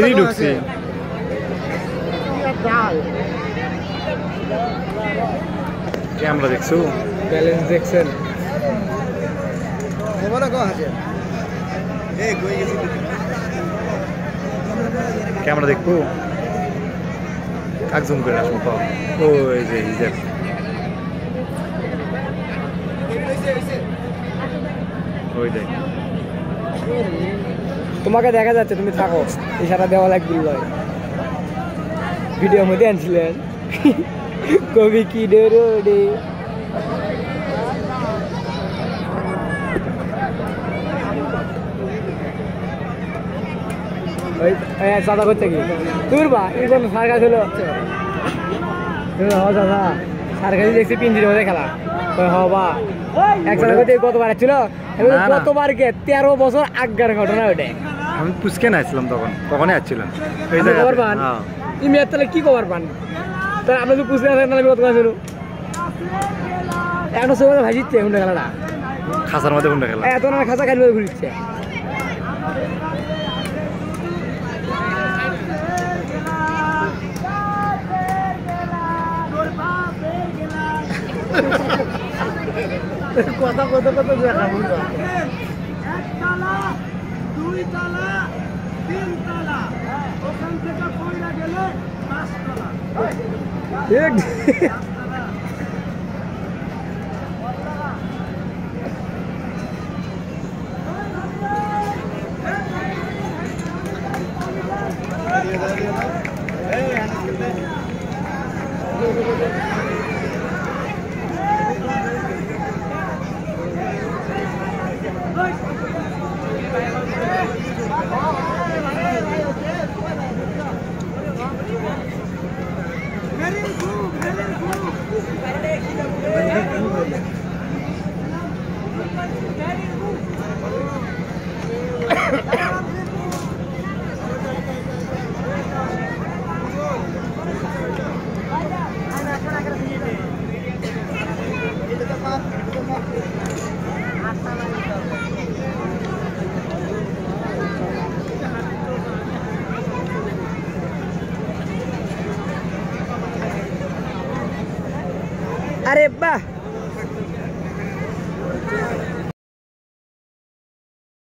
এই ঢুকছি ক্যামেরা দেখছো ব্যালেন্স দেখছেন ক্যামেরা দেখবো কাক জুম করে আসবো পাও ওই যে হিজাব ওই দেখ তোমাকে দেখা যাচ্ছে তুমি থাকো ইশারা দেওয়া লাগবে ভিডিওর মধ্যে আনছিলেন কবি কি ডেরো ডে ওই সাদা করতে কি তোর বা এই কোন সার্কাস হলো দাদা সার্কাসই দেখছি পিঞ্জির মধ্যে খেলা হবা একসাথে করতে কতবার ছিল কতবার কে 13 বছর আগের ঘটনা ওটা আমি পুচকে নাইছিলাম তখনই আসছিলাম এই যে খবর পান ই মেয়ে তাহলে কি খবর পান তাহলে আপনি তো পুষতে আসেন না কত ছিল এখন সবাই ভাজিচ্ছে হুন্ডা খেলাটা খাঁচার মধ্যে হুন্ডা খেলা এত না খাঁচা খালি ঘুরিচ্ছে কথা কত কত দেখাবো একতলা দুইতলা তিনতলা ওখান থেকে পয়লা গেলে 5 তলা अरे वाह